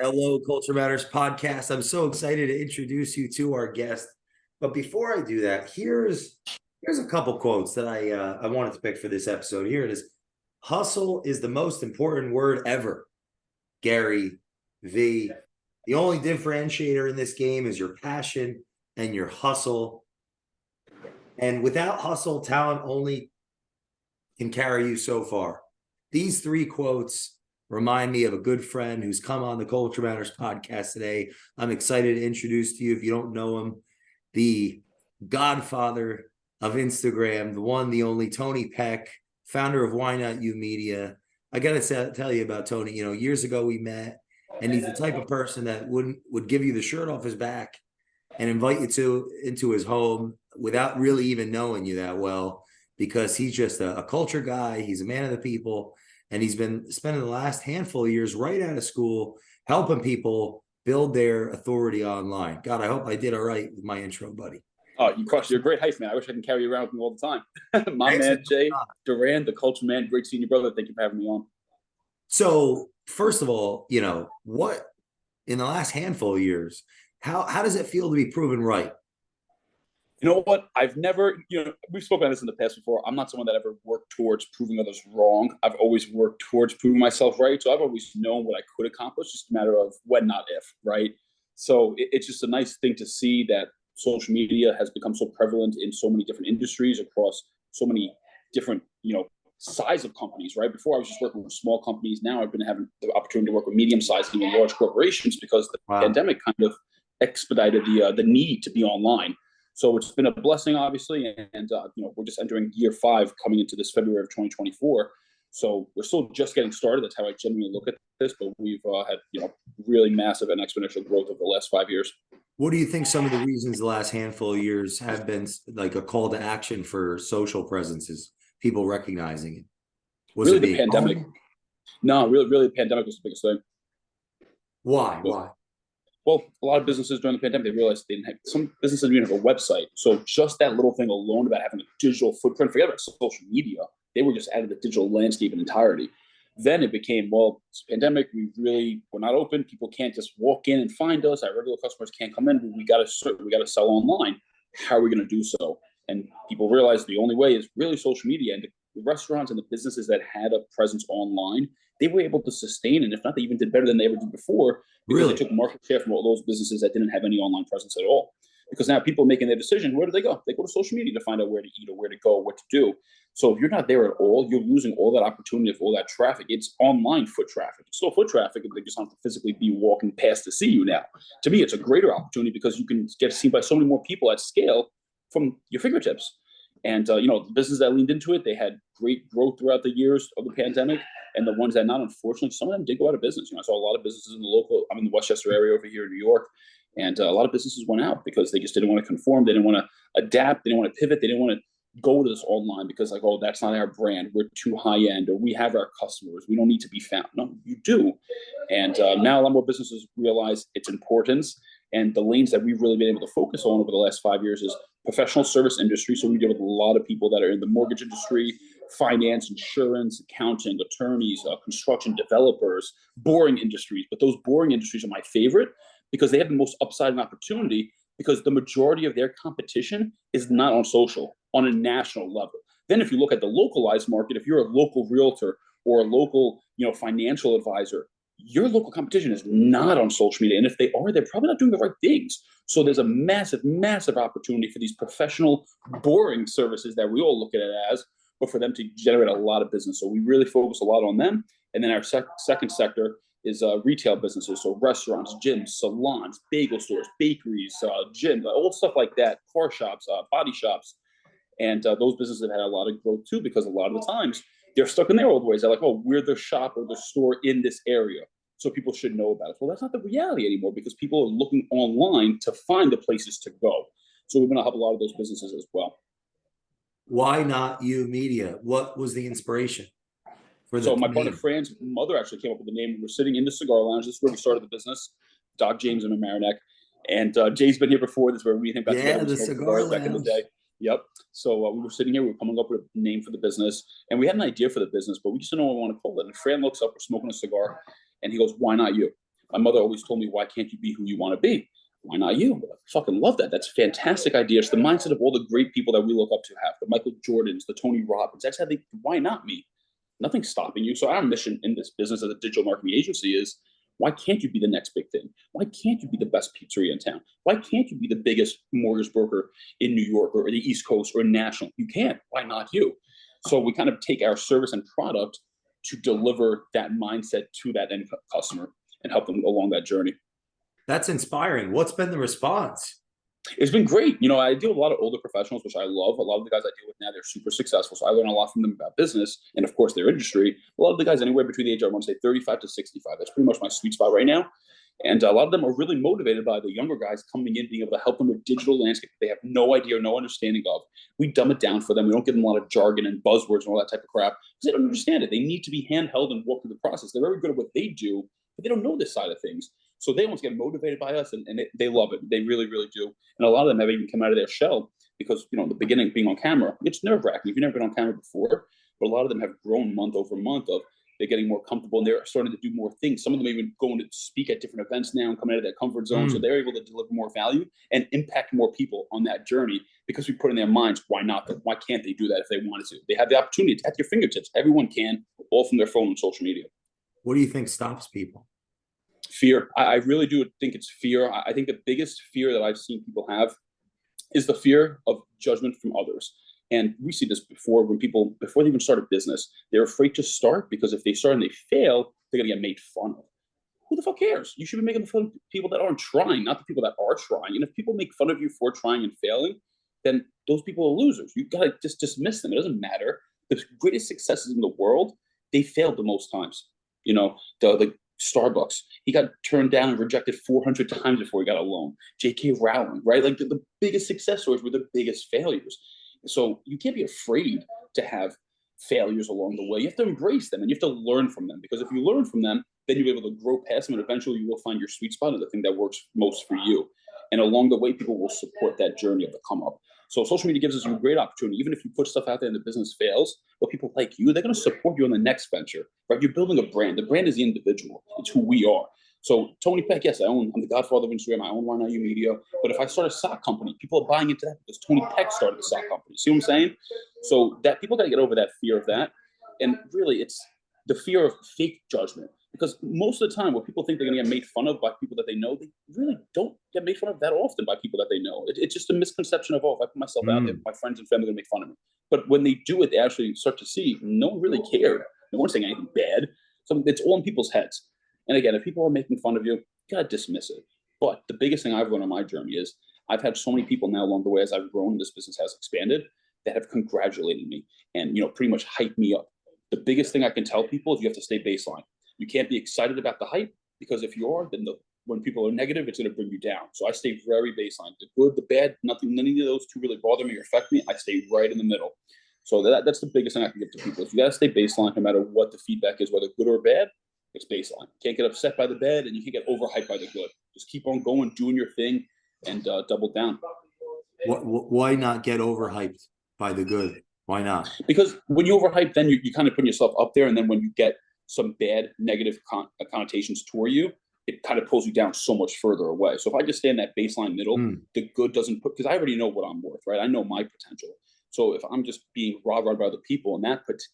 Hello, Culture Matters podcast. I'm so excited to introduce you to our guest. But before I do that, here's a couple quotes that I wanted to pick for this episode. Here it is. Hustle is the most important word ever. Gary V. The only differentiator in this game is your passion and your hustle. And without hustle, talent only can carry you so far. These three quotes remind me of a good friend who's come on the Culture Matters podcast today. I'm excited to introduce to you, if you don't know him, the godfather of Instagram, the one, the only Tony Peck, founder of Why Not You Media. I got to tell you about Tony. You know, years ago we met, and he's the type of person that would give you the shirt off his back and invite you into his home without really even knowing you that well, because he's just a culture guy. He's a man of the people. And he's been spending the last handful of years right out of school helping people build their authority online. God, I hope I did all right with my intro, buddy. Oh, you crushed. You're a great hype man. I wish I can carry you around with me all the time. My man, Jay Duran, the culture man, great seeing you, brother. Thank you for having me on. So, first of all, what in the last handful of years, how does it feel to be proven right? You know what? I've never, we've spoken about this in the past before. I'm not someone that ever worked towards proving others wrong. I've always worked towards proving myself right. So I've always known what I could accomplish, just a matter of when, not if, right? So it's just a nice thing to see that social media has become so prevalent in so many different industries across so many different, size of companies, right? Before I was just working with small companies. Now I've been having the opportunity to work with medium-sized and even large corporations because the pandemic kind of expedited the need to be online. So it's been a blessing, obviously, and we're just entering year 5 coming into this February of 2024. So we're still just getting started. That's how I genuinely look at this. But we've had really massive and exponential growth over the last 5 years. What do you think some of the reasons the last handful of years have been like a call to action for social presences, people recognizing it? Was really it the pandemic? No, really, the pandemic was the biggest thing. Why? Well, a lot of businesses during the pandemic, they realized they didn't have, some businesses didn't have a website. So just that little thing alone about having a digital footprint, forget about social media, they were just out of the digital landscape in entirety. Then it became, well, it's a pandemic, we're not open. People can't just walk in and find us. Our regular customers can't come in. We got to sell online. How are we going to do so? And people realized the only way is really social media. And the restaurants and the businesses that had a presence online, they were able to sustain, and if not, they even did better than they ever did before, because they took market share from all those businesses that didn't have any online presence at all. Because now people making their decision, where do they go? They go to social media to find out where to eat or where to go, what to do. So if you're not there at all, you're losing all that opportunity for all that traffic. It's online foot traffic. It's still foot traffic, but they just have to physically be walking past to see you now. To me, it's a greater opportunity because you can get seen by so many more people at scale from your fingertips. And, the businesses that leaned into it, they had great growth throughout the years of the pandemic. And the ones that not, unfortunately, some of them did go out of business. I saw a lot of businesses in I'm in the Westchester area over here in New York. And a lot of businesses went out because they just didn't want to conform. They didn't want to adapt. They didn't want to pivot. They didn't want to go to this online because that's not our brand. We're too high end, or we have our customers. We don't need to be found. No, you do. And now a lot more businesses realize its importance. And the lanes that we've really been able to focus on over the last 5 years is professional service industry. So we deal with a lot of people that are in the mortgage industry, finance, insurance, accounting, attorneys, construction, developers, boring industries. But those boring industries are my favorite because they have the most upside and opportunity, because the majority of their competition is not on social, on a national level. Then if you look at the localized market, if you're a local realtor or a local financial advisor, your local competition is not on social media. And if they are, they're probably not doing the right things. So there's a massive, massive opportunity for these professional, boring services that we all look at it as, but for them to generate a lot of business. So we really focus a lot on them. And then our second sector is retail businesses. So restaurants, gyms, salons, bagel stores, bakeries, gyms, all stuff like that, car shops, body shops. And those businesses have had a lot of growth too, because a lot of the times they're stuck in their old ways. They're like, oh, we're the shop or the store in this area, so people should know about it. Well, that's not the reality anymore, because people are looking online to find the places to go. So we're going to help a lot of those businesses as well. Why Not You Media? What was the inspiration for the So my name? partner Fran's mother actually came up with the name. We're sitting in the cigar lounge. This is where we started the business. Doc James and Mamaroneck. And Jay's been here before. This is where we got together. The cigar lounge. Back in the day. Yep. So we were sitting here, we were coming up with a name for the business, and we had an idea for the business, but we just didn't know what we want to call it. And Fran looks up, we're smoking a cigar, and he goes, "Why not you?" My mother always told me, why can't you be who you want to be? Why not you? I fucking love that. That's a fantastic idea. It's the mindset of all the great people that we look up to have, the Michael Jordans, the Tony Robbins. That's how they, why not me? Nothing's stopping you. So our mission in this business as a digital marketing agency is, why can't you be the next big thing? Why can't you be the best pizzeria in town? Why can't you be the biggest mortgage broker in New York or the East Coast or national? You can't. Why not you? So we kind of take our service and product to deliver that mindset to that end customer and help them along that journey. That's inspiring. What's been the response? It's been great. I deal with a lot of older professionals, which I love. A lot of the guys I deal with now, they're super successful. So I learn a lot from them about business and, of course, their industry. A lot of the guys anywhere between the age of, I want to say, 35 to 65. That's pretty much my sweet spot right now. And a lot of them are really motivated by the younger guys coming in, being able to help them with digital landscape they have no idea or no understanding of. We dumb it down for them. We don't give them a lot of jargon and buzzwords and all that type of crap because they don't understand it. They need to be handheld and walk through the process. They're very good at what they do, but they don't know this side of things. So they almost get motivated by us, and they love it. They really, really do. And a lot of them have even come out of their shell because, in the beginning, being on camera, it's nerve-wracking if you've never been on camera before. But a lot of them have grown month over month of they're getting more comfortable and they're starting to do more things. Some of them are even going to speak at different events now and coming out of their comfort zone. So they're able to deliver more value and impact more people on that journey because we put in their minds, why not? Why can't they do that if they wanted to? They have the opportunity. It's at your fingertips. Everyone can, all from their phone and social media. What do you think stops people? Fear. I really do think it's fear. I think the biggest fear that I've seen people have is the fear of judgment from others. And we see this before when people, before they even start a business, they're afraid to start because if they start and they fail, they're going to get made fun of. Who the fuck cares? You should be making fun of people that aren't trying, not the people that are trying. And if people make fun of you for trying and failing, then those people are losers. You got to just dismiss them. It doesn't matter. The greatest successes in the world, they failed the most times. The Starbucks, he got turned down and rejected 400 times before he got a loan. J.K. Rowling, right? Like the biggest success stories were the biggest failures. So you can't be afraid to have failures along the way. You have to embrace them and you have to learn from them, because if you learn from them, then you'll be able to grow past them and eventually you will find your sweet spot and the thing that works most for you. And along the way, people will support that journey of the come up. So social media gives us a great opportunity. Even if you put stuff out there and the business fails, but people like you, they're going to support you on the next venture, right? You're building a brand. The brand is the individual. It's who we are. So Tony Peck, yes, I'm the godfather of Instagram. I own Why Not You Media. But if I start a sock company, people are buying into that because Tony Peck started the sock company. See what I'm saying? So that people got to get over that fear of that. And really, it's the fear of fake judgment. Because most of the time, when people think they're going to get made fun of by people that they know, they really don't get made fun of that often by people that they know. It's just a misconception of, if I put myself out there, my friends and family are going to make fun of me. But when they do it, they actually start to see no one really cared. No one's saying anything bad. So it's all in people's heads. And again, if people are making fun of you, you got to dismiss it. But the biggest thing I've learned on my journey is I've had so many people now along the way as I've grown and this business has expanded that have congratulated me and, pretty much hyped me up. The biggest thing I can tell people is you have to stay baseline. You can't be excited about the hype, because if you are, then when people are negative, it's going to bring you down. So I stay very baseline. The good, the bad, none of those two really bother me or affect me. I stay right in the middle. So that's the biggest thing I can give to people. Is you got to stay baseline no matter what the feedback is, whether good or bad. It's baseline. You can't get upset by the bad and you can't get overhyped by the good. Just keep on going, doing your thing, and double down. Why not get overhyped by the good? Why not? Because when you overhype, then you kind of put yourself up there, and then when you get some bad negative connotations toward you, it kind of pulls you down so much further away. So if I just stay in that baseline middle, the good doesn't put, because I already know what I'm worth, right? I know my potential. So if I'm just being rah-rah by other people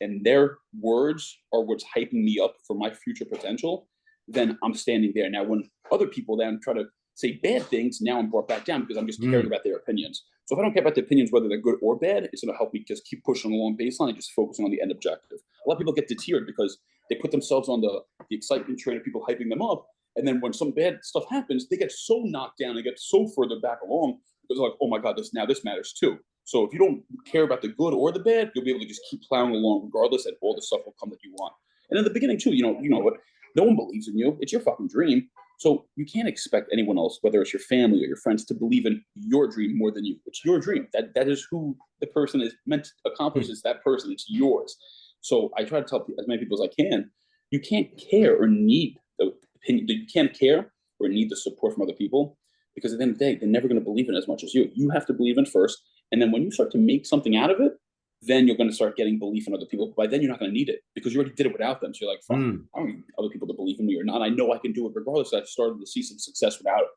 and their words are what's hyping me up for my future potential, then I'm standing there. Now, when other people then try to say bad things, now I'm brought back down because I'm just caring about their opinions. So if I don't care about the opinions, whether they're good or bad, it's going to help me just keep pushing along baseline and just focusing on the end objective. A lot of people get deterred because they put themselves on the excitement train of people hyping them up. And then when some bad stuff happens, they get so knocked down, they get so further back along because like, oh my God, this matters too. So if you don't care about the good or the bad, you'll be able to just keep plowing along regardless, and all the stuff will come that you want. And in the beginning too, you know what? No one believes in you. It's your fucking dream. So you can't expect anyone else, whether it's your family or your friends, to believe in your dream more than you. It's your dream. That is who the person is meant to accomplish. Is that person. It's yours. So I try to tell as many people as I can, you can't care or need the opinion. You can't care or need the support from other people, because at the end of the day, they're never going to believe in as much as you. You have to believe in first. And then when you start to make something out of it, then you're going to start getting belief in other people. By then, you're not going to need it because you already did it without them. So you're like, fuck, I don't need other people to believe in me or not. I know I can do it regardless. I've started to see some success without it.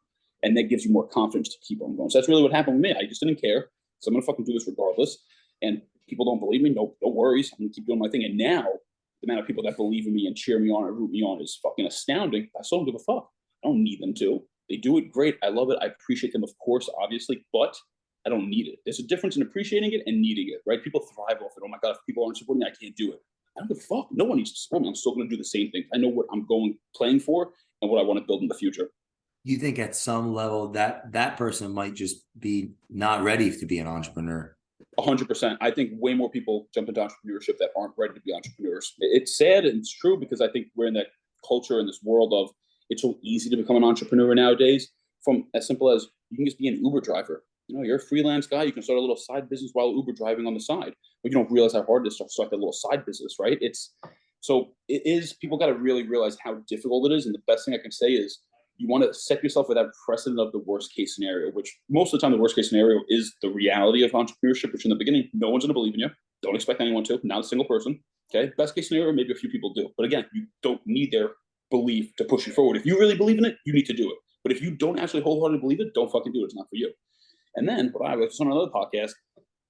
And that gives you more confidence to keep on going. So that's really what happened with me. I just didn't care. So I'm going to fucking do this regardless. And people don't believe me. No worries. I'm going to keep doing my thing. And now the amount of people that believe in me and cheer me on and root me on is fucking astounding. I still don't give a fuck. I don't need them to. They do it great. I love it. I appreciate them, of course, obviously, but I don't need it. There's a difference in appreciating it and needing it, right? People thrive off it. Oh my God, if people aren't supporting me, I can't do it. I don't give a fuck. No one needs to support me. I'm still going to do the same thing. I know what I'm playing for and what I want to build in the future. You think at some level that person might just be not ready to be an entrepreneur? 100%. I think way more people jump into entrepreneurship that aren't ready to be entrepreneurs. It's sad and it's true because I think we're in that culture in this world of it's so easy to become an entrepreneur nowadays. From as simple as you can just be an Uber driver. You know, you're a freelance guy. You can start a little side business while Uber driving on the side. But you don't realize how hard it is to start that little side business, right? People got to really realize how difficult it is. And the best thing I can say is you want to set yourself with that precedent of the worst case scenario, which most of the time the worst case scenario is the reality of entrepreneurship, which in the beginning, no one's going to believe in you. Don't expect anyone to, not a single person. Okay. Best case scenario, maybe a few people do. But again, you don't need their belief to push you forward. If you really believe in it, you need to do it. But if you don't actually wholeheartedly believe it, don't fucking do it. It's not for you. And then what I was on another podcast,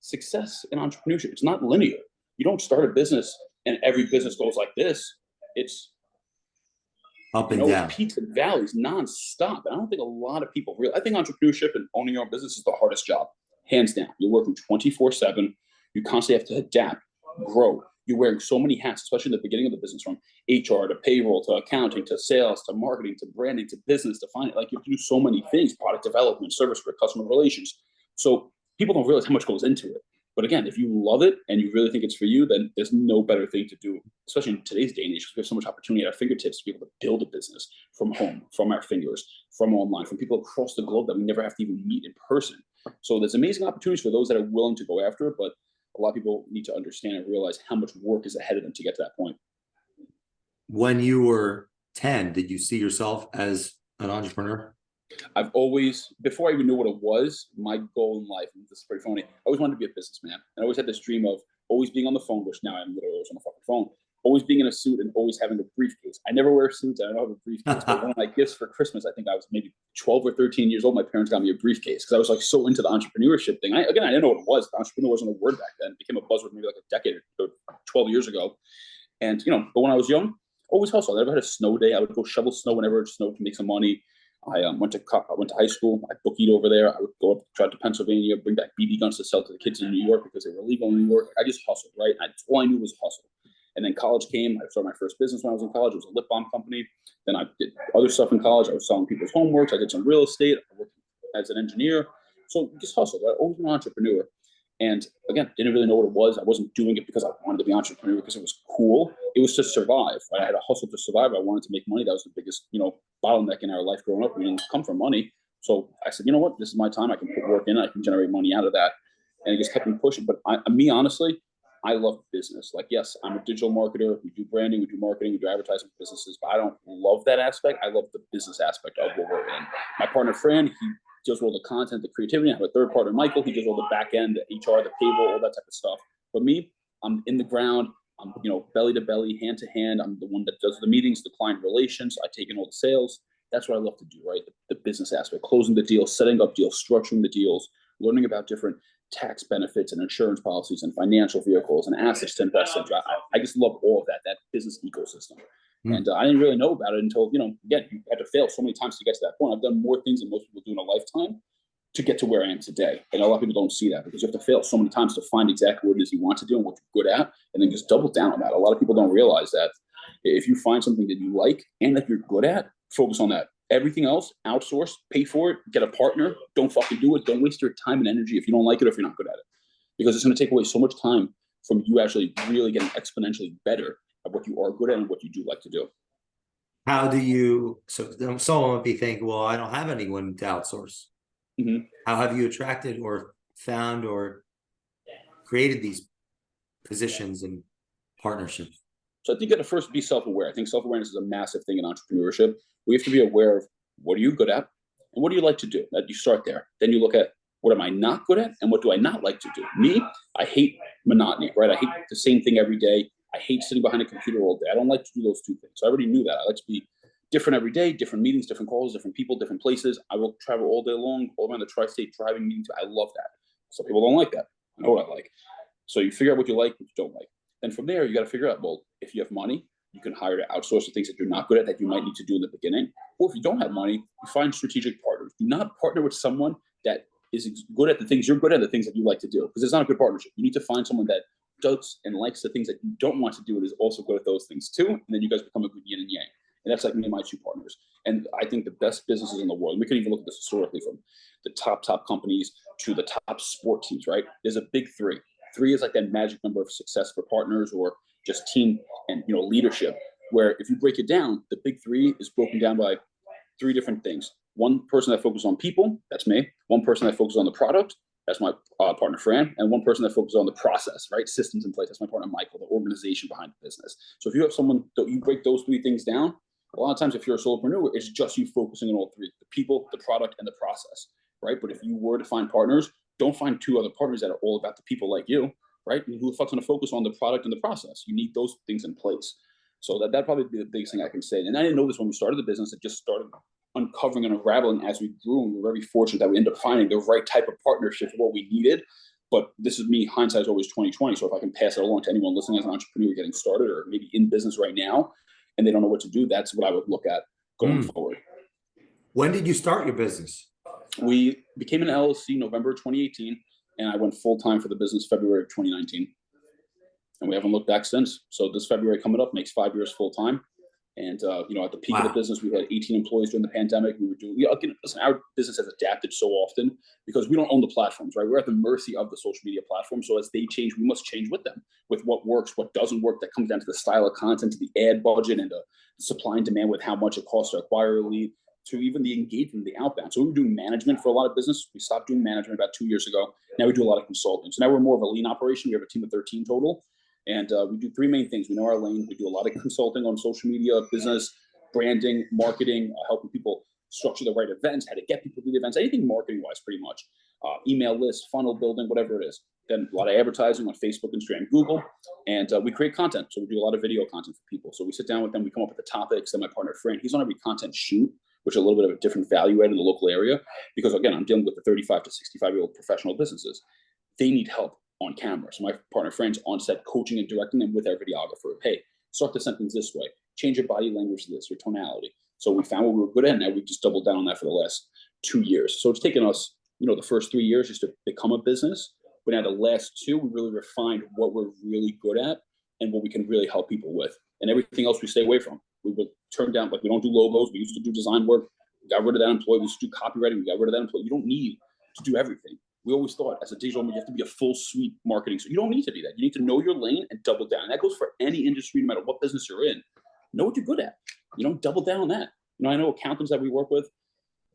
success in entrepreneurship, it's not linear. You don't start a business and every business goes like this. It's up and down, peaks and valleys nonstop. And I don't think a lot of people I think entrepreneurship and owning your own business is the hardest job, hands down. You're working 24/7. You constantly have to adapt, grow. You're wearing so many hats, especially in the beginning of the business, from HR to payroll to accounting to sales to marketing to branding to business to finance. Like you have to do so many things: product development, service for customer relations. So people don't realize how much goes into it. But again, if you love it and you really think it's for you, then there's no better thing to do, especially in today's day and age, because we have so much opportunity at our fingertips to be able to build a business from home, from our fingers, from online, from people across the globe that we never have to even meet in person. So there's amazing opportunities for those that are willing to go after it, but a lot of people need to understand and realize how much work is ahead of them to get to that point. When you were 10, did you see yourself as an entrepreneur? I've always, before I even knew what it was, my goal in life, and this is pretty funny, I always wanted to be a businessman. And I always had this dream of always being on the phone, which now I'm literally always on the fucking phone, always being in a suit and always having a briefcase. I never wear suits. I don't have a briefcase. But one of my gifts for Christmas, I think I was maybe 12 or 13 years old, my parents got me a briefcase because I was like so into the entrepreneurship thing. I didn't know what it was. The entrepreneur wasn't a word back then. It became a buzzword maybe like a decade or 12 years ago. And, but when I was young, always hustled. I never had a snow day. I would go shovel snow whenever it snowed to make some money. I went to high school. I bookied over there. I would go up, drive to Pennsylvania, bring back BB guns to sell to the kids in New York because they were illegal in New York. I just hustled, right? All I knew was hustle. And then college came. I started my first business when I was in college. It was a lip balm company. Then I did other stuff in college. I was selling people's homeworks. I did some real estate. I worked as an engineer. So just hustled. I always been an entrepreneur. And again, didn't really know what it was. I wasn't doing it because I wanted to be an entrepreneur because it was cool. It was to survive. I had a hustle to survive. I wanted to make money. That was the biggest, bottleneck in our life growing up. We didn't come from money. So I said, you know what? This is my time. I can put work in. I can generate money out of that. And it just kept me pushing. But honestly, I love business. Like, yes, I'm a digital marketer. We do branding, we do marketing, we do advertising businesses, but I don't love that aspect. I love the business aspect of what we're in. My partner, Fran, he deals with all the content, the creativity. I have a third partner, Michael. He does all the back end, the HR, the payroll, all that type of stuff. But me, I'm in the ground. I'm, belly to belly, hand to hand. I'm the one that does the meetings, the client relations. I take in all the sales. That's what I love to do, right? The business aspect, closing the deals, setting up deals, structuring the deals, learning about different tax benefits and insurance policies and financial vehicles and assets to invest in. I just love all of that business ecosystem. And I didn't really know about it until, again, you had to fail so many times to get to that point. I've done more things than most people do in a lifetime to get to where I am today. And a lot of people don't see that because you have to fail so many times to find exactly what it is you want to do and what you're good at, and then just double down on that. A lot of people don't realize that if you find something that you like and that you're good at, focus on that. Everything else, outsource, pay for it, get a partner. Don't fucking do it. Don't waste your time and energy if you don't like it or if you're not good at it. Because it's going to take away so much time from you actually really getting exponentially better at what you are good at and what you do like to do. How do you, so someone would be thinking, well, I don't have anyone to outsource. Mm-hmm. How have you attracted or found or created these positions and partnerships? So I think you got to first be self-aware. I think self-awareness is a massive thing in entrepreneurship. We have to be aware of what are you good at and what do you like to do. That you start there. Then you look at What am I not good at? And what do I not like to do? Me, I hate monotony, right? I hate the same thing every day. I hate sitting behind a computer all day. I don't like to do those two things. So I already knew that. I like to be different every day, different meetings, different calls, different people, different places. I will travel all day long, all around the tri-state driving meetings. I love that. Some people don't like that. I know what I like. So you figure out what you like, what you don't like. Then from there, you got to figure out, well, if you have money, you can hire to outsource the things that you're not good at that you might need to do in the beginning. Or if you don't have money, you find strategic partners. Do not partner with someone that is good at the things you're good at, the things that you like to do, because it's not a good partnership. You need to find someone that does and likes the things that you don't want to do and is also good at those things too. And then you guys become a good yin and yang. And that's like me and my two partners. And I think the best businesses in the world, we can even look at this historically, from the top companies to the top sport teams, right? There's a big three. Three is like that magic number of success for partners or just team and leadership, where if you break it down, the big three is broken down by three different things. One person that focuses on people, that's me. One person that focuses on the product, that's my partner Fran. And one person that focuses on the process, right? Systems in place, that's my partner Michael, the organization behind the business. So if you have someone, you break those three things down, a lot of times if you're a solopreneur, it's just you focusing on all three: the people, the product, and the process, right? But if you were to find partners, don't find two other partners that are all about the people like you, right? And who the fuck's going to focus on the product and the process? You need those things in place. So that'd probably be the biggest thing I can say. And I didn't know this when we started the business. It just started uncovering and unraveling as we grew. And we were very fortunate that we ended up finding the right type of partnership for what we needed. But this is me, hindsight is always 2020. So if I can pass it along to anyone listening as an entrepreneur getting started or maybe in business right now, and they don't know what to do, that's what I would look at going forward. When did you start your business? We became an LLC November 2018, and I went full-time for the business February of 2019. And we haven't looked back since. So this February coming up makes 5 years full-time. And, at the peak of the business, we had 18 employees during the pandemic. We were doing, listen, our business has adapted so often because we don't own the platforms, right? We're at the mercy of the social media platform. So as they change, we must change with them, with what works, what doesn't work. That comes down to the style of content, to the ad budget, and the supply and demand with how much it costs to acquire a lead, to even the engagement, the outbound. So we were doing management for a lot of business. We stopped doing management about 2 years ago. Now we do a lot of consulting. So now we're more of a lean operation. We have a team of 13 total. And we do three main things. We know our lane. We do a lot of consulting on social media, business, branding, marketing, helping people structure the right events, how to get people to the events, anything marketing-wise, pretty much. Email lists, funnel building, whatever it is. Then a lot of advertising on Facebook, Instagram, Google. And we create content. So we do a lot of video content for people. So we sit down with them. We come up with the topics. Then my partner, Fran, he's on every content shoot, which is a little bit of a different value add in the local area. Because, again, I'm dealing with the 35 to 65-year-old professional businesses. They need help on camera. So my partner Frank's on set coaching and directing them with our videographer. Hey, start the sentence this way. Change your body language to this, your tonality. So we found what we were good at, and now we just doubled down on that for the last 2 years. So it's taken us, the first 3 years just to become a business. But now the last two, we really refined what we're really good at and what we can really help people with. And everything else we stay away from. We would turn down, like we don't do logos. We used to do design work. We got rid of that employee. We used to do copywriting. We got rid of that employee. You don't need to do everything. We always thought as a digital media, you have to be a full suite marketing. So you don't need to do that. You need to know your lane and double down. And that goes for any industry, no matter what business you're in. Know what you're good at. Double down on that. I know accountants that we work with,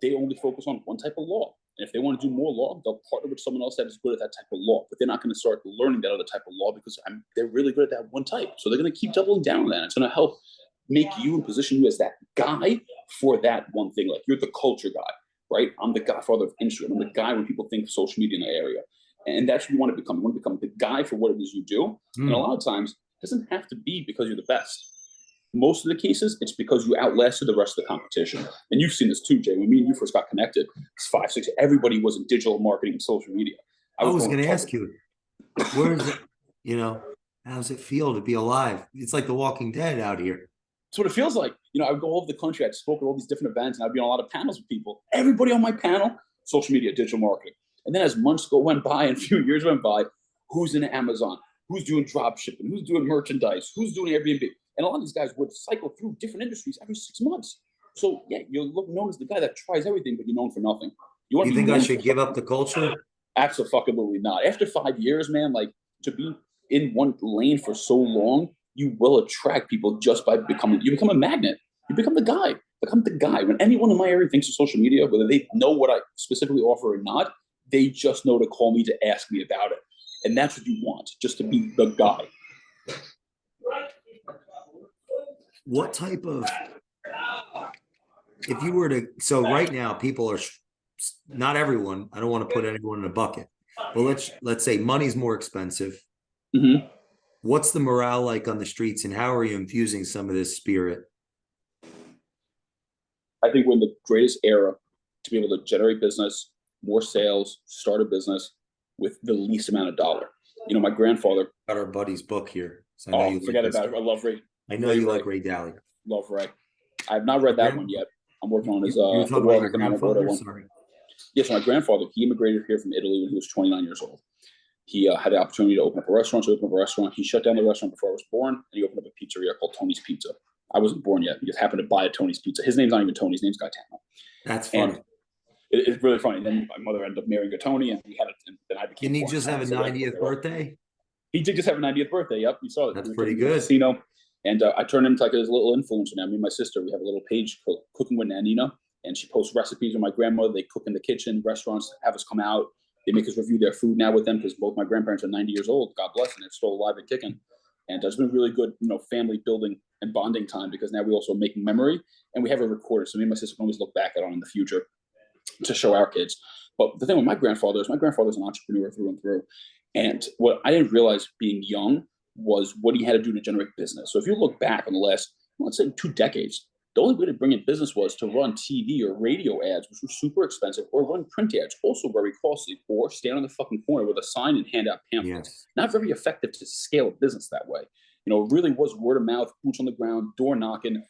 they only focus on one type of law. And if they want to do more law, they'll partner with someone else that is good at that type of law. But they're not going to start learning that other type of law because they're really good at that one type. So they're going to keep doubling down on that. It's going to help make you and position you as that guy for that one thing. Like you're the culture guy. Right? I'm the godfather of Instagram. I'm the guy when people think of social media in the area. And that's what you want to become. You want to become the guy for what it is you do. And a lot of times, it doesn't have to be because you're the best. Most of the cases, it's because you outlasted the rest of the competition. And you've seen this too, Jay. When me and you first got connected, it's 5, 6, everybody was in digital marketing and social media. I was going to ask you, where is it, how does it feel to be alive? It's like The Walking Dead out here. That's what it feels like. I would go all over the country. I'd spoke at all these different events, and I'd be on a lot of panels with people. Everybody on my panel, social media, digital marketing. And then as months went by and a few years went by, who's in Amazon? Who's doing drop shipping? Who's doing merchandise? Who's doing Airbnb? And a lot of these guys would cycle through different industries every 6 months. So yeah, you're known as the guy that tries everything, but you're known for nothing. You think I should give up the culture? Absolutely not. After 5 years, man, like to be in one lane for so long, you will attract people just by you become a magnet. You become the guy. Become the guy. When anyone in my area thinks of social media, whether they know what I specifically offer or not, they just know to call me to ask me about it. And that's what you want, just to be the guy. What type of, if you were to, so right now people are not everyone, I don't want to put anyone in a bucket, but let's say money's more expensive. Mm-hmm. What's the morale like on the streets, and how are you infusing some of this spirit? I think we're in the greatest era to be able to generate business, more sales, start a business with the least amount of dollar. My grandfather got our buddy's book here. So I know you forget about it. I love Ray. I know you like Ray Dalio. Love Ray. I have not read that one yet. I'm working on his you were talking about your grandfather. Sorry. Yes, my grandfather, he immigrated here from Italy when he was 29 years old. He had the opportunity to open up a restaurant. He shut down the restaurant before I was born, and he opened up a pizzeria called Tony's Pizza. I wasn't born yet. He just happened to buy a Tony's Pizza. His name's not even Tony. His name's Gaetano. That's funny. It's really funny. Then my mother ended up marrying Gaetoni, and we had it. And then I became. Didn't he just have a 90th birthday? He did just have a 90th birthday. Yep, you saw it. That's pretty good. Casino, and I turned into like his little influencer now. Me and my sister, we have a little page called Cooking with Nanina, and she posts recipes with my grandmother. They cook in the kitchen. Restaurants have us come out. They make us review their food now with them because both my grandparents are 90 years old. God bless them. They're still alive and kicking. And it's been really good, family building and bonding time because now we also are making memory and we have it recorded. So me and my sister can always look back at it in the future to show our kids. But the thing with my grandfather's an entrepreneur through and through. And what I didn't realize being young was what he had to do to generate business. So if you look back on the last, let's say 2 decades, the only way to bring in business was to run TV or radio ads, which were super expensive, or run print ads, also very costly, or stand on the fucking corner with a sign and hand out pamphlets. Yes. Not very effective to scale a business that way. It really was word of mouth, boots on the ground, door knocking.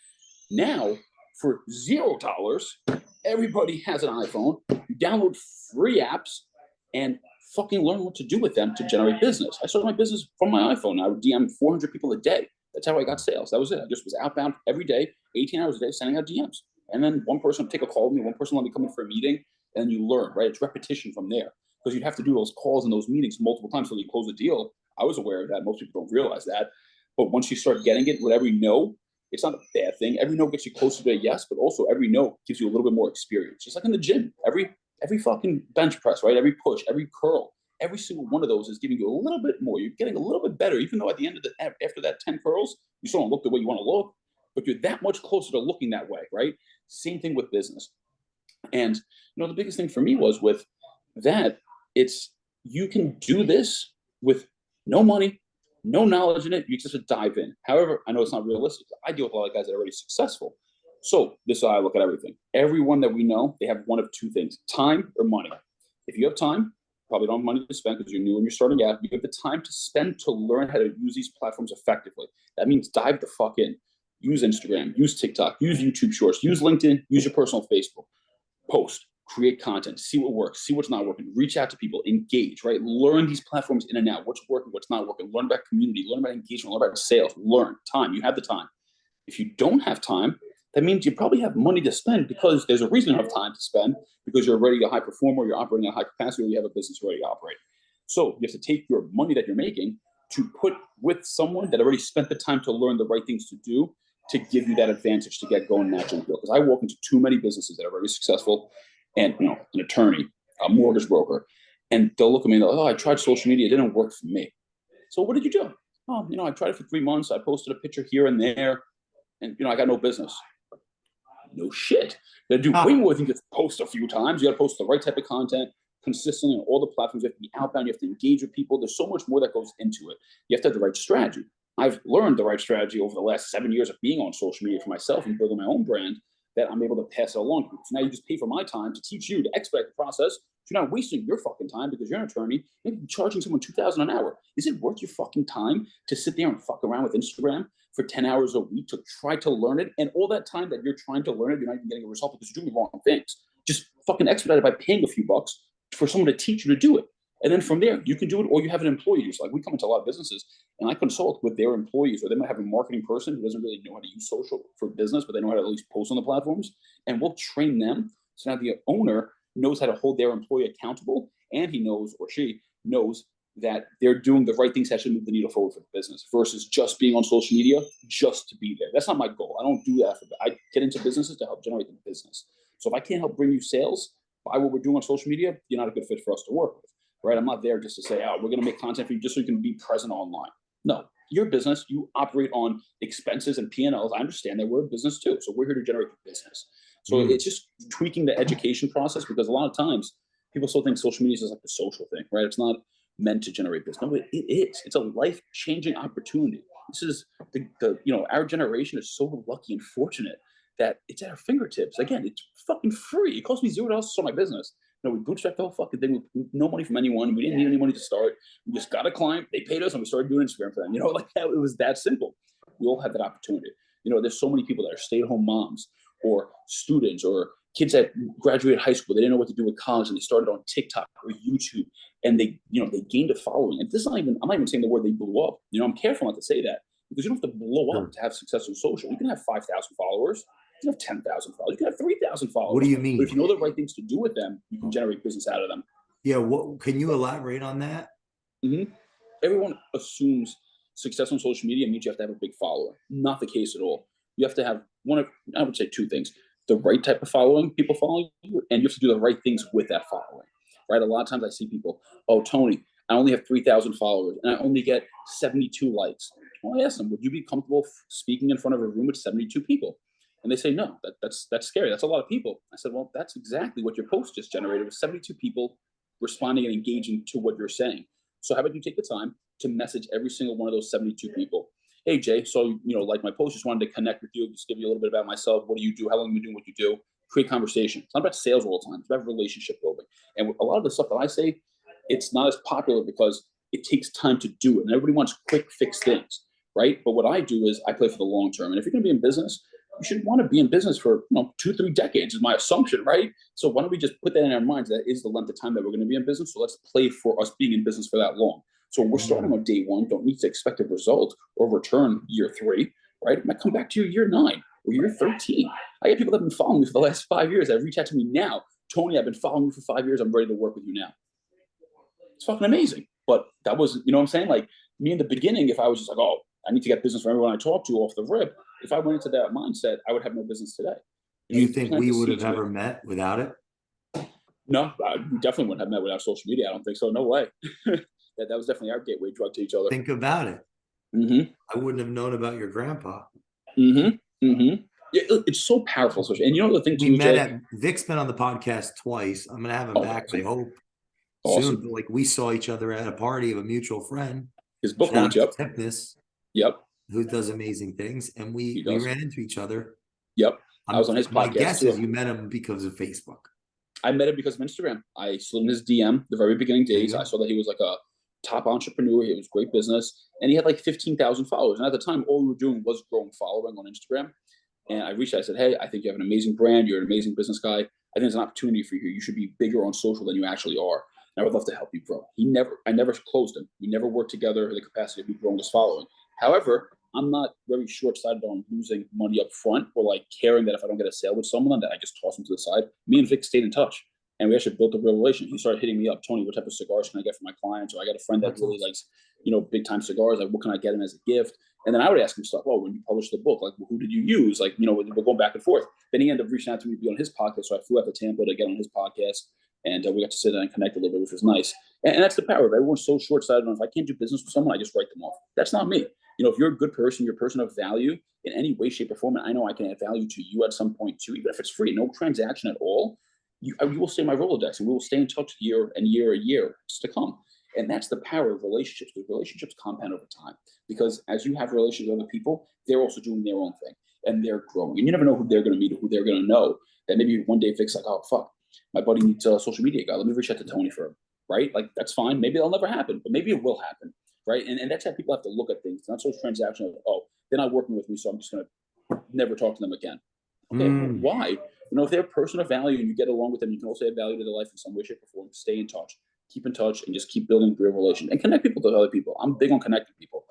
Now, for $0, everybody has an iPhone. You download free apps and fucking learn what to do with them to generate business. I started my business from my iPhone. I would DM 400 people a day. That's how I got sales. That was it. I just was outbound every day, 18 hours a day, sending out DMs. And then one person would take a call with me, one person let me come in for a meeting, and then you learn, right? It's repetition from there. Because you'd have to do those calls and those meetings multiple times until you close a deal. I was aware of that. Most people don't realize that. But once you start getting it with every no, it's not a bad thing. Every no gets you closer to a yes, but also every no gives you a little bit more experience. Just like in the gym, every fucking bench press, right? Every push, every curl. Every single one of those is giving you a little bit more. You're getting a little bit better, even though at the end of after that 10 curls, you still don't look the way you want to look, but you're that much closer to looking that way, right? Same thing with business. And, the biggest thing for me was with that, you can do this with no money, no knowledge in it. You just dive in. However, I know it's not realistic. I deal with a lot of guys that are already successful. So this is how I look at everything. Everyone that we know, they have one of 2 things, time or money. If you have time, probably don't have money to spend because you're new and you're starting out. You have the time to spend to learn how to use these platforms effectively. That means dive the fuck in. Use Instagram, use TikTok, use YouTube Shorts, use LinkedIn, use your personal Facebook. Post, create content, see what works, see what's not working, reach out to people, engage, right? Learn these platforms in and out, what's working, what's not working. Learn about community, learn about engagement, learn about sales, learn time. You have the time. If you don't have time, that means you probably have money to spend because there's a reason you have time to spend because you're already a high performer, you're operating at high capacity, or you have a business already operating. So you have to take your money that you're making to put with someone that already spent the time to learn the right things to do to give you that advantage to get going naturally. Because I walk into too many businesses that are very successful and, an attorney, a mortgage broker, and they'll look at me and they're like, oh, I tried social media. It didn't work for me. So what did you do? Oh, I tried it for 3 months. I posted a picture here and there and, I got no business. No shit. You got to do way more than just post a few times. You got to post the right type of content consistently on all the platforms. You have to be outbound. You have to engage with people. There's so much more that goes into it. You have to have the right strategy. I've learned the right strategy over the last 7 years of being on social media for myself and building my own brand that I'm able to pass it along. So now you just pay for my time to teach you to expedite the process. So you're not wasting your fucking time because you're an attorney. Maybe charging someone $2,000 an hour. Is it worth your fucking time to sit there and fuck around with Instagram for 10 hours a week to try to learn it? And all that time that you're trying to learn it, you're not even getting a result because you're doing the wrong things. Just fucking expedite it by paying a few bucks for someone to teach you to do it. And then from there, you can do it, or you have an employee. So like we come into a lot of businesses and I consult with their employees, or they might have a marketing person who doesn't really know how to use social for business, but they know how to at least post on the platforms. And we'll train them. So now the owner knows how to hold their employee accountable, and he knows, or she knows, that they're doing the right things that should move the needle forward for the business versus just being on social media just to be there. That's not my goal. I don't do that. I get into businesses to help generate the business. So if I can't help bring you sales by what we're doing on social media, you're not a good fit for us to work with, right? I'm not there just to say, oh, we're going to make content for you just so you can be present online. No, your business, you operate on expenses and P&Ls. I understand that we're a business too. So we're here to generate the business. So it's just tweaking the education process, because a lot of times people still think social media is just like the social thing, right? It's not meant to generate business. No, it is. It's a life-changing opportunity. This is our generation is so lucky and fortunate that it's at our fingertips. Again, it's fucking free. It cost me $0 to start my business. We bootstrapped the whole fucking thing with no money from anyone. We didn't need any money to start. We just got a client, they paid us, and we started doing Instagram for them. Like that. It was that simple. We all had that opportunity. There's so many people that are stay-at-home moms or students or kids that graduated high school. They didn't know what to do with college, and they started on TikTok or YouTube, and they gained a following. And this is I'm not even saying the word they blew up. I'm careful not to say that, because you don't have to blow up to have success in social. You can have 5,000 followers. You can have 10,000 followers. You can have 3,000 followers. What do you mean? But if you know the right things to do with them, you can generate business out of them. Yeah. What can you elaborate on that? Mm-hmm. Everyone assumes success on social media means you have to have a big follower. Not the case at all. You have to have I would say two things: the right type of following, people following you, and you have to do the right things with that following. Right? A lot of times I see people, oh, Tony, I only have 3,000 followers and I only get 72 likes. Well, I ask them, would you be comfortable speaking in front of a room with 72 people? And they say, no, that's scary. That's a lot of people. I said, well, that's exactly what your post just generated, with 72 people responding and engaging to what you're saying. So how about you take the time to message every single one of those 72 people? Hey, Jay, so, like my post, just wanted to connect with you, just give you a little bit about myself. What do you do? How long have you been doing what you do? Create conversation. It's not about sales all the time. It's about relationship building. And a lot of the stuff that I say, it's not as popular because it takes time to do it. And everybody wants quick fix things, right? But what I do is I play for the long term. And if you're going to be in business, you should want to be in business for 2-3 decades is my assumption, right? So why don't we just put that in our minds? That is the length of time that we're going to be in business. So let's play for us being in business for that long. So we're starting on day one, don't need to expect a result or return year 3, right? It might come back to you year 9 or year 13. I get people that have been following me for the last 5 years that reach out to me now. Tony, I've been following you for 5 years. I'm ready to work with you now. It's fucking amazing. But that was, what I'm saying? Like me in the beginning, if I was just like, oh, I need to get business from everyone I talk to off the rip, if I went into that mindset, I would have no business today. Do you think we would have ever met without it? No, we definitely wouldn't have met without social media. I don't think so. No way. that was definitely our gateway drug to each other. Think about it. Mm-hmm. I wouldn't have known about your grandpa. Mm-hmm. Mm-hmm. It's so powerful. And the thing we met at Vic's been on the podcast twice. I'm gonna have him back. I hope soon. But like we saw each other at a party of a mutual friend. His book launch. Yep. Hypnus. Yep. Who does amazing things, and we ran into each other. Yep. I was on his podcast. My guess is you met him because of Facebook. I met him because of Instagram. I slid in his DM the very beginning days. I saw that he was like a top entrepreneur. He was great business, and he had like 15,000 followers. And at the time, all we were doing was growing following on Instagram. And I reached out. I said, hey, I think you have an amazing brand. You're an amazing business guy. I think there's an opportunity for you. You should be bigger on social than you actually are. And I would love to help you grow. I never closed him. We never worked together in the capacity of me growing this following. However, I'm not very short-sighted on losing money up front or like caring that if I don't get a sale with someone that I just toss them to the side. Me and Vic stayed in touch, and we actually built a real relation. He started hitting me up, Tony, what type of cigars can I get for my clients? Or I got a friend that really likes, big time cigars. Like, what can I get him as a gift? And then I would ask him stuff. Oh, when you published the book, like, well, who did you use? Like, we're going back and forth. Then he ended up reaching out to me to be on his podcast. So I flew out to Tampa to get on his podcast, and we got to sit down and connect a little bit, which was nice. And that's the power of it. Everyone's so short-sighted on if I can't do business with someone, I just write them off. That's not me. If you're a good person, you're a person of value in any way, shape, or form, and I know I can add value to you at some point too, even if it's free, no transaction at all, you will stay in my Rolodex, and we will stay in touch years to come. And that's the power of relationships, because relationships compound over time. Because as you have relationships with other people, they're also doing their own thing, and they're growing. And you never know who they're going to meet or who they're going to know. That maybe one day Vic's like, oh, fuck, my buddy needs a social media guy. Let me reach out to Tony for him, right? Like, that's fine. Maybe that'll never happen, but maybe it will happen. Right. And that's how people have to look at things. It's not so transactional. Oh, they're not working with me, so I'm just going to never talk to them again. Okay. Why? If they're a person of value and you get along with them, you can also add value to their life in some way, shape, or form. Stay in touch. Keep in touch and just keep building real relations and connect people to other people. I'm big on connecting people.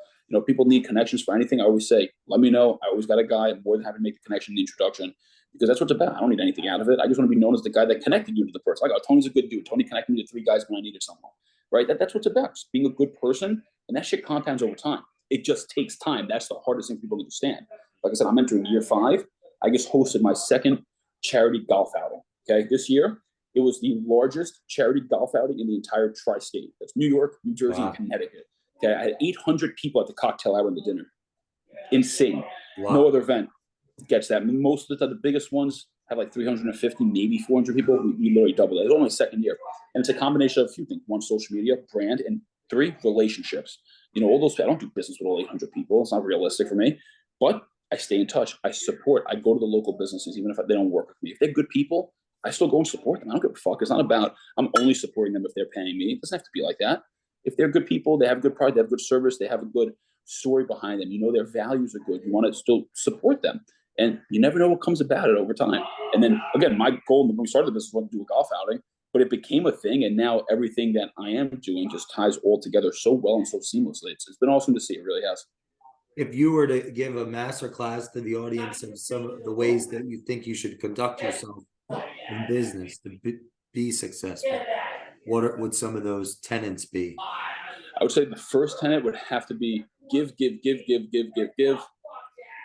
People need connections for anything. I always say, let me know. I always got a guy. I'm more than happy to make the connection, the introduction, because that's what it's about. I don't need anything out of it. I just want to be known as the guy that connected you to the person. Like, oh, Tony's a good dude. Tony connected me to 3 guys when I needed someone. Right? That's what it's about. Just being a good person. And that shit compounds over time. It just takes time. That's the hardest thing people understand. Like I said, I'm entering year 5. I just hosted my 2nd charity golf outing. Okay. This year, it was the largest charity golf outing in the entire tri-state. That's New York, New Jersey, and Connecticut. Okay. I had 800 people at the cocktail hour and the dinner. Insane. Wow. No other event gets that. Most of the biggest ones, have like 350, maybe 400 people. We literally doubled it. It's only my second year. And it's a combination of a few things. One, social media, brand, and three, relationships. All those, I don't do business with all 800 people. It's not realistic for me, but I stay in touch. I support. I go to the local businesses, even if they don't work with me. If they're good people, I still go and support them. I don't give a fuck. It's not about I'm only supporting them if they're paying me. It doesn't have to be like that. If they're good people, they have good product, they have good service, they have a good story behind them. Their values are good. You want to still support them. And you never know what comes about it over time. And then again, my goal when we started the business was to do a golf outing, but it became a thing. And now everything that I am doing just ties all together so well and so seamlessly. It's been awesome to see. It really has. If you were to give a master class to the audience of some of the ways that you think you should conduct yourself in business to be successful, what would some of those tenets be? I would say the first tenet would have to be give, give, give, give, give, give, give.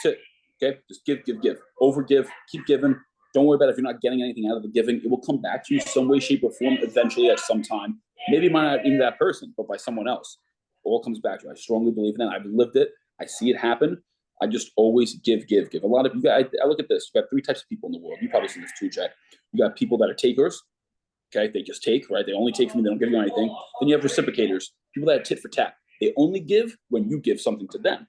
That's it. Okay, just give, overgive, keep giving. Don't worry about if you're not getting anything out of the giving. It will come back to you some way, shape, or form eventually at some time. Maybe it might not even that person, but by someone else. It all comes back to you. I strongly believe in that. I've lived it. I see it happen. I just always give. A lot of you guys, I look at this. You got three types of people in the world. You probably seen this too, Jack. You got people that are takers. Okay, they just take, right? They only take from you. They don't give you anything. Then you have reciprocators, people that are tit for tat. They only give when you give something to them.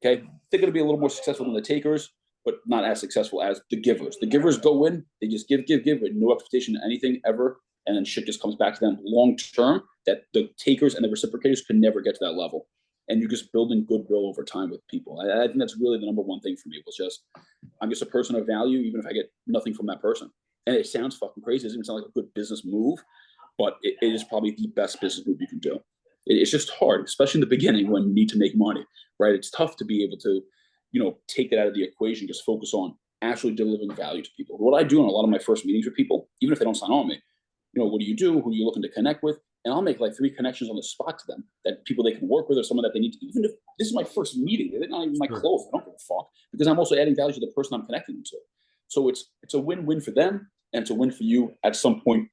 Okay, they're going to be a little more successful than the takers, but not as successful as the givers. The givers go in, they just give with no expectation of anything ever, and then shit just comes back to them long term. That the takers and the reciprocators can never get to that level, and you're just building goodwill over time with people. I think that's really the number one thing for me. Was just I'm just a person of value, even if I get nothing from that person. And it sounds fucking crazy. It doesn't sound like a good business move, but it is probably the best business move you can do. It's just hard, especially in the beginning when you need to make money, right? It's tough to be able to, take that out of the equation, just focus on actually delivering value to people. What I do in a lot of my first meetings with people, even if they don't sign on me, what do you do? Who are you looking to connect with? And I'll make like 3 connections on the spot to them, that people they can work with or someone that they need to, even if this is my first meeting, they're not even my close. I don't give a fuck, because I'm also adding value to the person I'm connecting them to. So it's a win-win for them, and it's a win for you at some point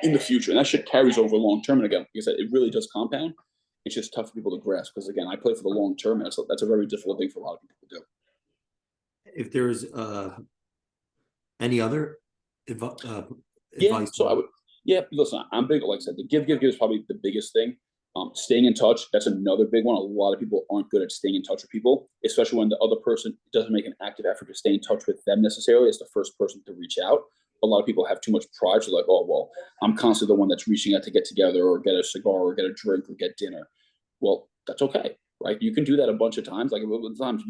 in the future. And that shit carries over long term. And again, like I said, it really does compound. It's just tough for people to grasp, because again, I play for the long term, and that's a very difficult thing for a lot of people to do. If there's any other advice? So listen, I'm big, like I said, the give is probably the biggest thing. Staying in touch, that's another big one. A lot of people aren't good at staying in touch with people, especially when the other person doesn't make an active effort to stay in touch with them necessarily as the first person to reach out. A lot of people have too much pride. So like, oh, well, I'm constantly the one that's reaching out to get together or get a cigar or get a drink or get dinner. Well, that's okay, right? You can do that a bunch of times. Like times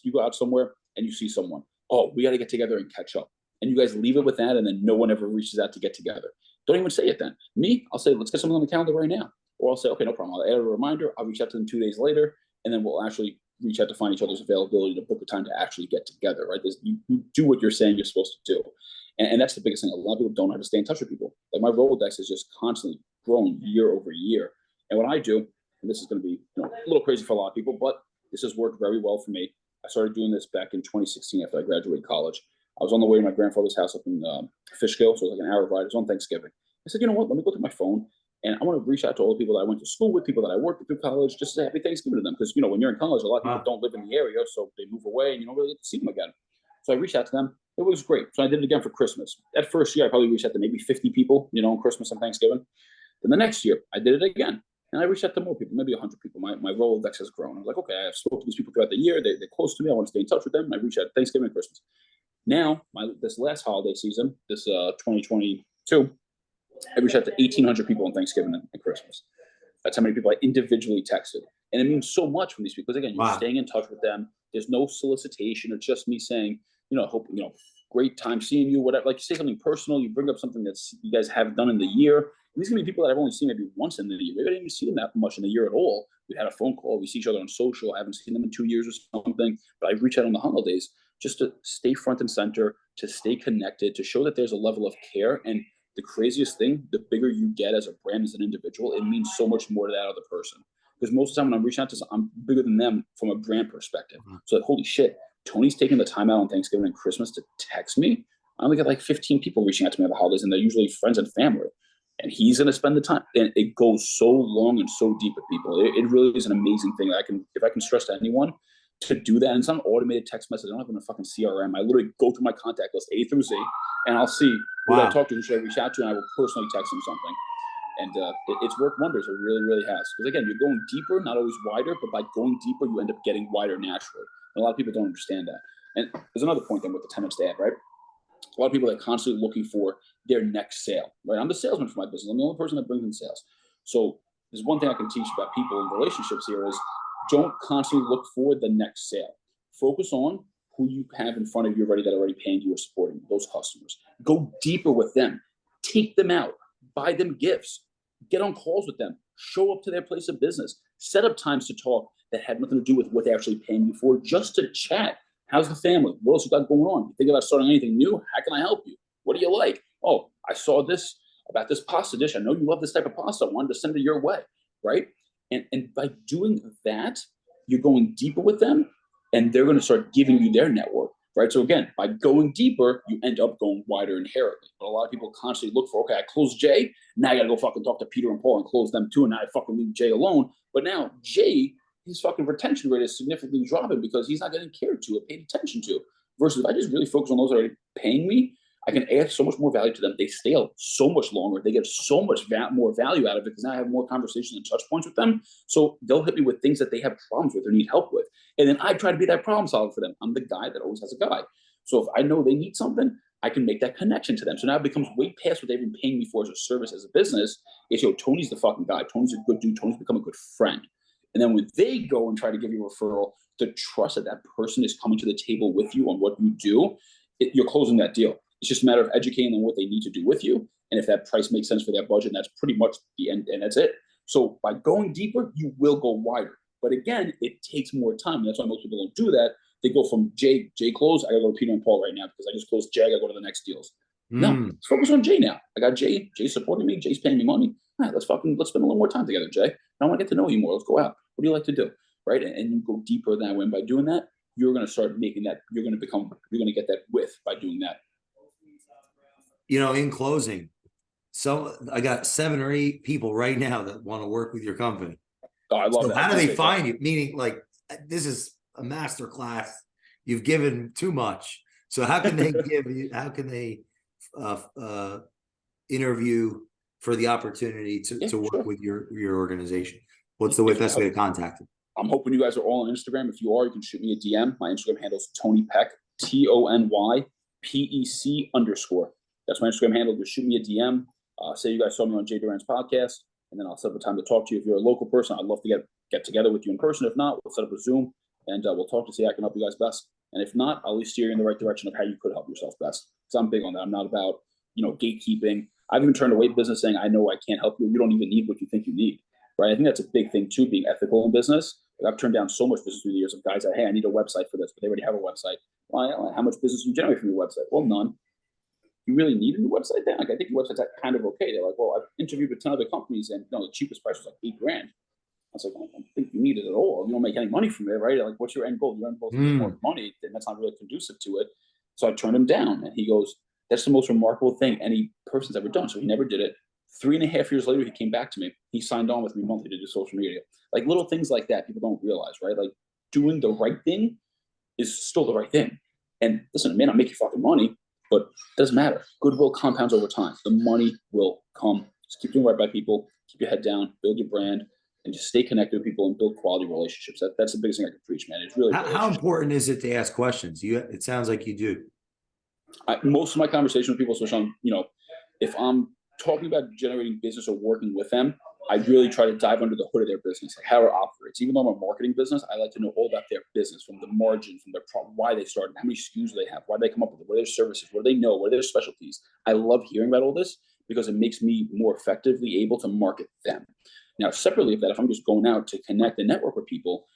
you go out somewhere and you see someone, oh, we got to get together and catch up. And you guys leave it with that, and then no one ever reaches out to get together. Don't even say it then. Me, I'll say, let's get something on the calendar right now. Or I'll say, okay, no problem. I'll add a reminder. I'll reach out to them 2 days later, and then we'll actually reach out to find each other's availability to book a time to actually get together, right? You do what you're saying you're supposed to do. And that's the biggest thing. A lot of people don't know how to stay in touch with people. Like my Rolodex is just constantly growing year over year. And what I do, and this is going to be a little crazy for a lot of people, but this has worked very well for me. I started doing this back in 2016 after I graduated college. I was on the way to my grandfather's house up in Fishkill, so it was like an hour ride. It was on Thanksgiving. I said, you know what, let me go through my phone, and I want to reach out to all the people that I went to school with, people that I worked with through college, just to say happy Thanksgiving to them. Because, when you're in college, a lot of people don't live in the area, so they move away, and you don't really get to see them again. So I reached out to them. It was great. So I did it again for Christmas. That first year, I probably reached out to maybe 50 people, on Christmas and Thanksgiving. Then the next year, I did it again. And I reached out to more people, maybe 100 people. My Rolodex has grown. I was like, okay, I've spoken to these people throughout the year. They're close to me. I want to stay in touch with them. I reached out Thanksgiving and Christmas. Now, this last holiday season, this 2022, I reached out to 1,800 people on Thanksgiving and Christmas. That's how many people I individually texted. And it means so much from these people. Because again, you're staying in touch with them. There's no solicitation. It's just me saying, I hope, great time seeing you, whatever. Like you say something personal, you bring up something that's you guys have done in the year. And these are going to be people that I've only seen maybe once in the year. Maybe I didn't even see them that much in the year at all. We had a phone call. We see each other on social. I haven't seen them in 2 years or something. But I reach out on the holidays just to stay front and center, to stay connected, to show that there's a level of care. And the craziest thing, the bigger you get as a brand, as an individual, it means so much more to that other person. Because most of the time when I'm reaching out to someone, I'm bigger than them from a brand perspective. So like, holy shit, Tony's taking the time out on Thanksgiving and Christmas to text me. I only get like 15 people reaching out to me on the holidays, and they're usually friends and family. And he's going to spend the time. And it goes so long and so deep with people. It really is an amazing thing. If I can stress to anyone, to do that. And it's not an automated text message. I don't have a fucking CRM. I literally go through my contact list A through Z, and I'll see who I talk to, who should I reach out to, and I will personally text them something. And it's worked wonders. It really, really has. Because again, you're going deeper, not always wider, but by going deeper, you end up getting wider naturally. And a lot of people don't understand that. And there's another point then with the 10 minutes to add, right? A lot of people are constantly looking for their next sale, right? I'm the salesman for my business. I'm the only person that brings in sales. So there's one thing I can teach about people in relationships here is don't constantly look for the next sale. Focus on who you have in front of you already that are already paying you or supporting you, those customers. Go deeper with them. Take them out. Buy them gifts. Get on calls with them. Show up to their place of business. Set up times to talk that had nothing to do with what they're actually paying you for, just to chat. How's the family? What else you got going on? You think about starting anything new? How can I help you? What do you like? Oh, I saw this about this pasta dish. I know you love this type of pasta. I wanted to send it your way, right? And by doing that, you're going deeper with them, and they're going to start giving you their network, right? So again, by going deeper, you end up going wider inherently. But a lot of people constantly look for, okay, I closed Jay. Now I got to go fucking talk to Peter and Paul and close them too. And now I fucking leave Jay alone. But now Jay, his fucking retention rate is significantly dropping because he's not getting cared to or paid attention to. Versus if I just really focus on those that are paying me, I can add so much more value to them. They stay out so much longer. They get so much more value out of it because now I have more conversations and touch points with them. So they'll hit me with things that they have problems with or need help with. And then I try to be that problem solver for them. I'm the guy that always has a guy. So if I know they need something, I can make that connection to them. So now it becomes way past what they've been paying me for as a service, as a business. It's, yo, Tony's the fucking guy. Tony's a good dude. Tony's become a good friend. And then when they go and try to give you a referral, the trust that that person is coming to the table with you on what you do, you're closing that deal. It's just a matter of educating them what they need to do with you. And if that price makes sense for their budget, that's pretty much the end, and that's it. So by going deeper, you will go wider. But again, it takes more time. That's why most people don't do that. They go from Jay close, I gotta go to Peter and Paul right now because I just closed Jay, I gotta go to the next deals. No, let's focus on Jay now. I got Jay supporting me, Jay's paying me money. All right, let's spend a little more time together, Jay. I want to get to know you more. Let's go out. What do you like to do? Right? And you go deeper that way. And by doing that, you're going to start making that, you're going to get that width by doing that. You know, in closing, I got 7 or 8 people right now that want to work with your company. Oh, I love that. How do they find you? Meaning, like, this is a master class. You've given too much. So how can they interview for the opportunity to work with your organization? What's the best way to contact them? I'm hoping you guys are all on Instagram. If you are, you can shoot me a DM. My Instagram handle is Tony Peck, TonyPec_. That's my Instagram handle. Just shoot me a DM. Say you guys saw me on Jay Duran's podcast, and then I'll set up a time to talk to you. If you're a local person, I'd love to get together with you in person. If not, we'll set up a Zoom, and we'll talk to see how I can help you guys best. And if not, I'll at least steer you in the right direction of how you could help yourself best. Because I'm big on that. I'm not about, gatekeeping. I've even turned away business saying, I know I can't help you. You don't even need what you think you need, right? I think that's a big thing too, being ethical in business. Like, I've turned down so much business through the years of guys that, hey, I need a website for this, but they already have a website. Well, how much business do you generate from your website? Well, none. You really need a new website then? Like, I think your website's kind of okay. They're like, well, I've interviewed with 10 other companies and the cheapest price was like $8,000. I was like, I don't think you need it at all. You don't make any money from it, right? Like, what's your end goal? Your end goal is to make more money, and that's not really conducive to it. So I turned him down, and he goes, that's the most remarkable thing any person's ever done. So he never did it. 3.5 years later, he came back to me. He signed on with me monthly to do social media. Like, little things like that, people don't realize, right? Like, doing the right thing is still the right thing. And listen, it may not make you fucking money, but it doesn't matter. Goodwill compounds over time. The money will come. Just keep doing right by people. Keep your head down. Build your brand. And just stay connected with people and build quality relationships. That's the biggest thing I can preach, man. It's really how important is it to ask questions? It sounds like you do. Most of my conversation with people, especially on, if I'm talking about generating business or working with them, I really try to dive under the hood of their business, like how it operates. Even though I'm a marketing business, I like to know all about their business, from the margin, from their why they started, how many SKUs they have, why they come up with it, what are their services, what do they know, what are their specialties. I love hearing about all this because it makes me more effectively able to market them. Now, separately of that, if I'm just going out to connect and network with people,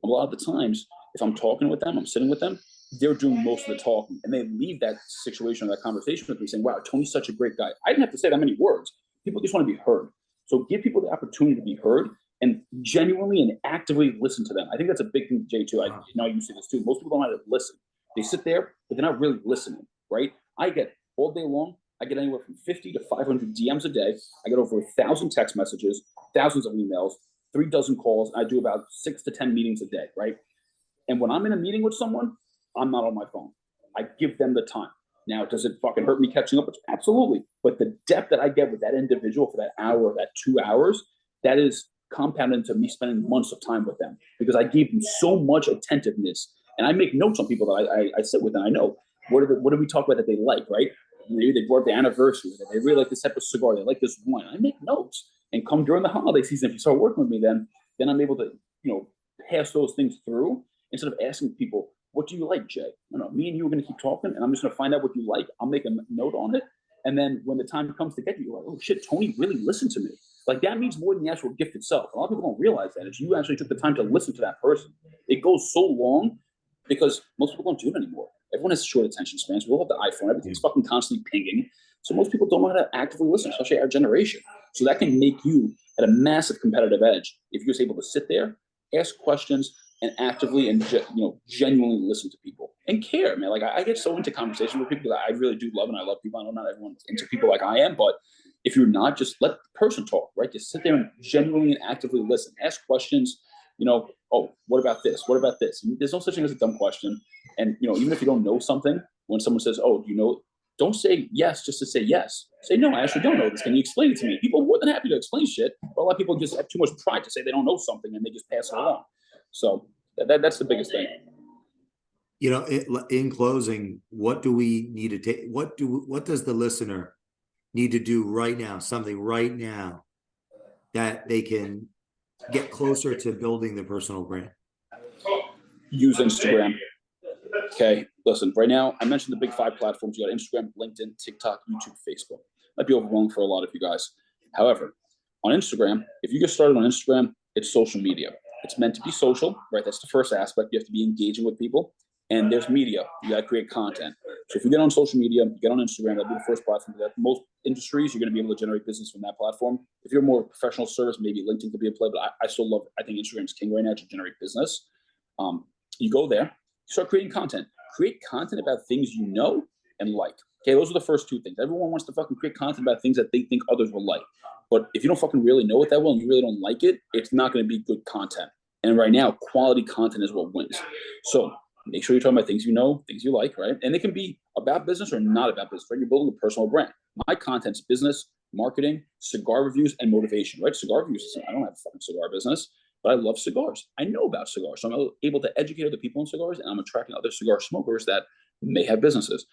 a lot of the times, if I'm talking with them, I'm sitting with them, they're doing most of the talking, and they leave that situation or that conversation with me saying, wow, Tony's such a great guy. I didn't have to say that many words. People just want to be heard. So give people the opportunity to be heard and genuinely and actively listen to them. I think that's a big thing, Jay, too. I know you say this too. Most people don't know how to listen. They sit there, but they're not really listening, right? I get all day long, I get anywhere from 50 to 500 DMs a day. I get over 1,000 text messages, thousands of emails, 3 dozen calls. And I do about 6 to 10 meetings a day, right? And when I'm in a meeting with someone, I'm not on my phone. I give them the time. Now, does it fucking hurt me catching up? Absolutely. But the depth that I get with that individual for that hour, or that 2 hours, that is compounded into me spending months of time with them because I gave them so much attentiveness. And I make notes on people that I sit with, and I know what do we talk about that they like, right? Maybe they brought up the anniversary, they really like this type of cigar, they like this wine. I make notes, and come during the holiday season, if you start working with me, then I'm able to, pass those things through instead of asking people, what do you like, Jay? No, me and you are going to keep talking, and I'm just going to find out what you like. I'll make a note on it, and then when the time comes to get you, you're like, oh shit, Tony really listened to me. Like, that means more than the actual gift itself. A lot of people don't realize that. If you actually took the time to listen to that person, it goes so long because most people don't do it anymore. Everyone has short attention spans. We all have the iPhone. Everything's fucking constantly pinging. So most people don't know how to actively listen, especially our generation. So that can make you at a massive competitive edge if you're just able to sit there, ask questions, and actively and genuinely listen to people and care, man. Like, I get so into conversation with people that I really do love, and I love people. I know not everyone's into people like I am, but if you're not, just let the person talk, right? Just sit there and genuinely and actively listen. Ask questions. Oh, what about this? What about this? There's no such thing as a dumb question. And, even if you don't know something, when someone says, oh, don't say yes just to say yes. Say, no, I actually don't know this. Can you explain it to me? People are more than happy to explain shit, but a lot of people just have too much pride to say they don't know something, and they just pass it along. So that's the biggest thing. In closing, what do we need to take? What does the listener need to do right now? Something right now that they can get closer to building the personal brand? Use Instagram. Okay, listen, right now, I mentioned the big 5 platforms. You got Instagram, LinkedIn, TikTok, YouTube, Facebook. Might be overwhelming for a lot of you guys. However, on Instagram, if you get started on Instagram, it's social media. It's meant to be social, right? That's the first aspect. You have to be engaging with people. And there's media. You got to create content. So if you get on social media, you get on Instagram, that'll be the first platform. That most industries, you're going to be able to generate business from that platform. If you're more professional service, maybe LinkedIn could be a play, but I still love, I think Instagram's king right now to generate business. You go there, you start creating content. Create content about things you know and like. Okay, those are the first 2 things. Everyone wants to fucking create content about things that they think others will like. But if you don't fucking really know it that well and you really don't like it, it's not going to be good content. And right now, quality content is what wins. So make sure you're talking about things you know, things you like, right? And it can be about business or not about business, right? You're building a personal brand. My content's business, marketing, cigar reviews, and motivation, right? Cigar reviews, I don't have a fucking cigar business, but I love cigars. I know about cigars. So I'm able to educate other people on cigars, and I'm attracting other cigar smokers that may have businesses.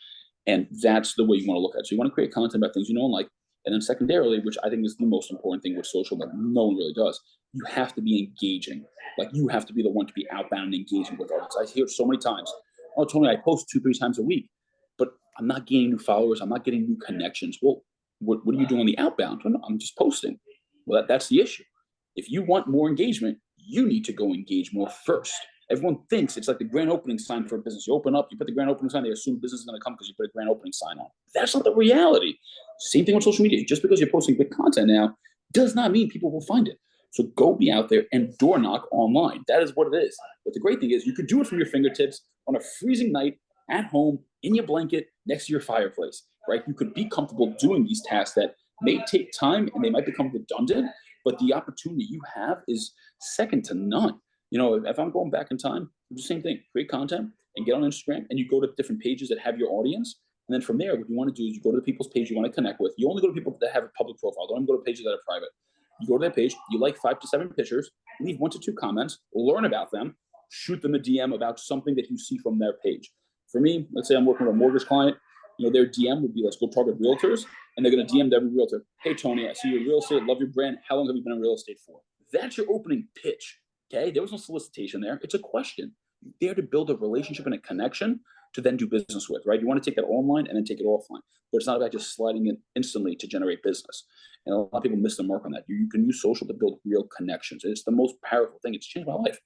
And that's the way you want to look at it. So you want to create content about things you know and like. And then secondarily, which I think is the most important thing with social that no one really does, you have to be engaging. Like, you have to be the one to be outbound and engaging with others. I hear it so many times. Oh, Tony, I post 2-3 times a week, but I'm not gaining new followers. I'm not getting new connections. Well, what are you doing on the outbound? Oh, no, I'm just posting. Well, that's the issue. If you want more engagement, you need to go engage more first. Everyone thinks it's like the grand opening sign for a business. You open up, you put the grand opening sign, they assume business is going to come because you put a grand opening sign on. That's not the reality. Same thing on social media. Just because you're posting good content now does not mean people will find it. So go be out there and door knock online. That is what it is. But the great thing is you could do it from your fingertips on a freezing night at home in your blanket next to your fireplace, right? You could be comfortable doing these tasks that may take time and they might become redundant, but the opportunity you have is second to none. If I'm going back in time, the same thing. Create content and get on Instagram, and you go to different pages that have your audience. And then from there, what you want to do is you go to the people's page you want to connect with. You only go to people that have a public profile. Don't even go to pages that are private. You go to their page, you like 5 to 7 pictures, leave 1 to 2 comments, learn about them, shoot them a DM about something that you see from their page. For me, let's say I'm working with a mortgage client, their DM would be, let's go target realtors, and they're going to DM to every realtor. Hey, Tony, I see you're in real estate, love your brand. How long have you been in real estate for? That's your opening pitch. Okay, there was no solicitation there. It's a question. You're there to build a relationship and a connection to then do business with, right? You want to take that online and then take it offline. But it's not about just sliding it instantly to generate business. And a lot of people miss the mark on that. You can use social to build real connections. It's the most powerful thing. It's changed my life.